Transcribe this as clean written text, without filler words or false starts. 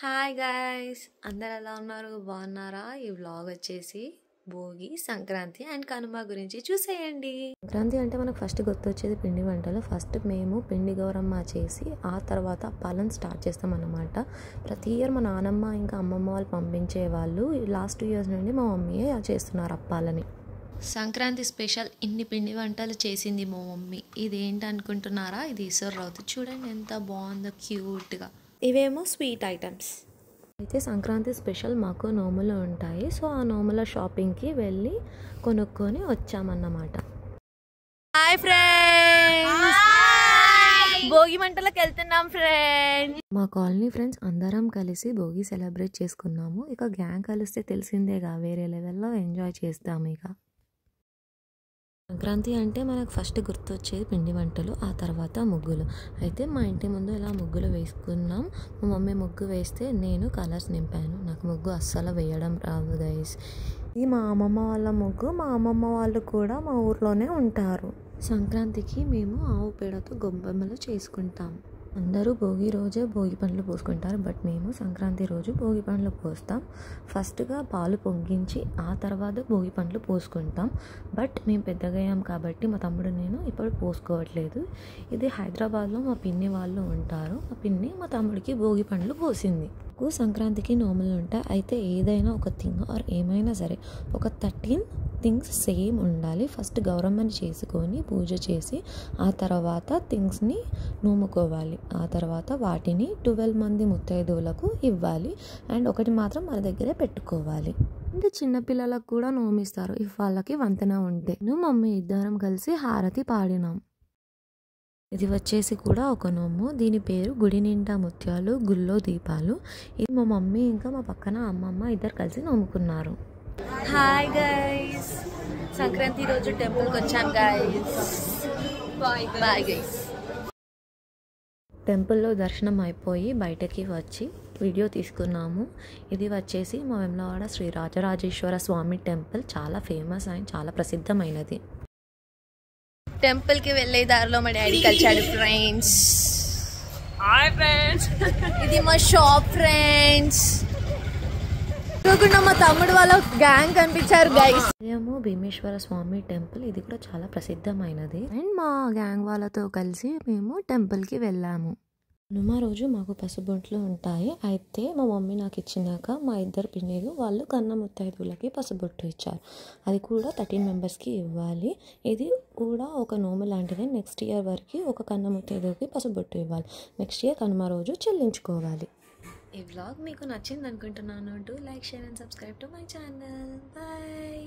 Hi guys, అందరు ఎలా ఉన్నారు? బాగున్నారా? ఈ వ్లాగ్ వచ్చేసి భోగి, సంక్రాంతి అండ్ కనుమ గురించి చూసేయండి. సంక్రాంతి అంటే మనకు ఫస్ట్ గుర్తొచ్చేది పిండి వంటలు. ఫస్ట్ మేము పిండి గౌరమ్మ చేసి ఆ తర్వాత అప్పాలను స్టార్ట్ చేస్తాం అన్నమాట. ప్రతి ఇయర్ మా నానమ్మ ఇంకా అమ్మమ్మ వాళ్ళు పంపించే వాళ్ళు. లాస్ట్ 2 years నుండి మా మమ్మీయే చేస్తున్నారు అప్పాలని. సంక్రాంతి స్పెషల్ ఇన్ని పిండి వంటలు చేసింది మా మమ్మీ. ఇదేంటి అనుకుంటున్నారా? ఇది ఇసుర్రవుతు. చూడండి ఎంత బాగుందో క్యూట్గా. ఇవేమో స్వీట్ ఐటమ్స్. అయితే సంక్రాంతి స్పెషల్ మాకు నోములు ఉంటాయి. సో ఆ నోముల షాపింగ్కి వెళ్ళి కొనుక్కొని వచ్చామన్నమాట. హాయ్ ఫ్రెండ్స్, భోగి మంటలకు వెళ్తున్నాం ఫ్రెండ్స్. మా కాలనీ ఫ్రెండ్స్ అందరం కలిసి భోగి సెలబ్రేట్ చేసుకున్నాము. ఇక గ్యాంగ్ కలిస్తే తెలిసిందేగా, వేరే లెవెల్లో ఎంజాయ్ చేస్తాము. ఇక సంక్రాంతి అంటే మనకు ఫస్ట్ గుర్తొచ్చేది పిండి వంటలు, ఆ తర్వాత ముగ్గులు. అయితే మా ఇంటి ముందు ఇలా ముగ్గులు వేసుకున్నాం. మా మమ్మీ ముగ్గు వేస్తే నేను కలర్స్ నింపాను. నాకు ముగ్గు అస్సలు వేయడం రాదు గైస్. ఇది మా అమ్మమ్మ వాళ్ళ ముగ్గు. మా అమ్మమ్మ వాళ్ళు కూడా మా ఊర్లోనే ఉంటారు. సంక్రాంతికి మేము ఆవు పేడతో గొబ్బెమ్మలు చేసుకుంటాం. అందరూ భోగి రోజే భోగి పండ్లు పోసుకుంటారు, బట్ మేము సంక్రాంతి రోజు భోగి పండ్లు పోస్తాం. ఫస్ట్గా పాలు పొంగించి ఆ తర్వాత భోగి పండ్లు పోసుకుంటాం. బట్ మేము పెద్దగా అయ్యాం కాబట్టి మా తమ్ముడు నేను ఇప్పుడు పోసుకోవట్లేదు. ఇది హైదరాబాద్లో మా పిన్ని వాళ్ళు ఉంటారు. మా పిన్ని మా తమ్ముడికి భోగి పండ్లు పోసింది. సంక్రాంతికి నోములు ఉంటాయి. అయితే ఏదైనా ఒక థింగ్ ఆర్ ఏమైనా సరే ఒక 13 థింగ్స్ సేమ్ ఉండాలి. ఫస్ట్ గౌరమ్మని చేసుకొని పూజ చేసి ఆ తర్వాత థింగ్స్ని నూముకోవాలి. ఆ తర్వాత వాటిని 12 మంది ముత్తైదువులకు ఇవ్వాలి. అండ్ ఒకటి మాత్రం మన దగ్గరే పెట్టుకోవాలి. అంటే చిన్నపిల్లలకు కూడా నోమిస్తారు ఇఫ్ వాళ్ళకి వంతెన ఉంటే. నేను మమ్మీ ఇద్దరం కలిసి హారతి పాడినాం. ఇది వచ్చేసి కూడా ఒక నోము. దీని పేరు గుడి నిండా ముత్యాలు గుళ్ళో దీపాలు. ఇది మా మమ్మీ ఇంకా మా పక్కన అమ్మమ్మ ఇద్దరు కలిసి నోముకున్నారు. హాయ్ గైస్, సంక్రాంతి రోజు టెంపుల్కి వచ్చాం గైస్. Bye guys. టెంపుల్లో దర్శనం అయిపోయి బయటకి వచ్చి వీడియో తీసుకున్నాము. ఇది వచ్చేసి మా వేములవాడ శ్రీ రాజరాజేశ్వర స్వామి టెంపుల్. చాలా ఫేమస్ అండ్ చాలా ప్రసిద్ధమైనది. టెంపుల్కి వెళ్ళే దారిలో మా డాడీ కలిసాడు ఫ్రెండ్స్. హాయ్ ఫ్రెండ్స్, ఇది మా షాప్ ఫ్రెండ్స్. మా తమ్ముడు వాళ్ళ గ్యాంగ్ కనిపించారు గైస్. ఇదేమో భీమేశ్వర స్వామి టెంపుల్. ఇది కూడా చాలా ప్రసిద్ధమైనది. అండ్ మా గ్యాంగ్ వాళ్ళతో కలిసి మేము టెంపుల్కి వెళ్ళాము. హనుమ రోజు మాకు పసుబొట్లు ఉంటాయి. అయితే మా మమ్మీ నాకు ఇచ్చినాక మా ఇద్దరు పిన్నిలు వాళ్ళు కన్న ముత్తైదువులకి పసుబొట్టు ఇచ్చారు. అది కూడా 13 మెంబర్స్కి ఇవ్వాలి. ఇది కూడా ఒక నోము లాంటిదే. నెక్స్ట్ ఇయర్ వరకు ఒక కన్న ముత్తైదువుకి పసుబొట్టు ఇవ్వాలి. నెక్స్ట్ ఇయర్ కనుమ రోజు చెల్లించుకోవాలి. ఈ వ్లాగ్ మీకు నచ్చింది అనుకుంటున్నాను. Do like, share and subscribe to my channel. Bye.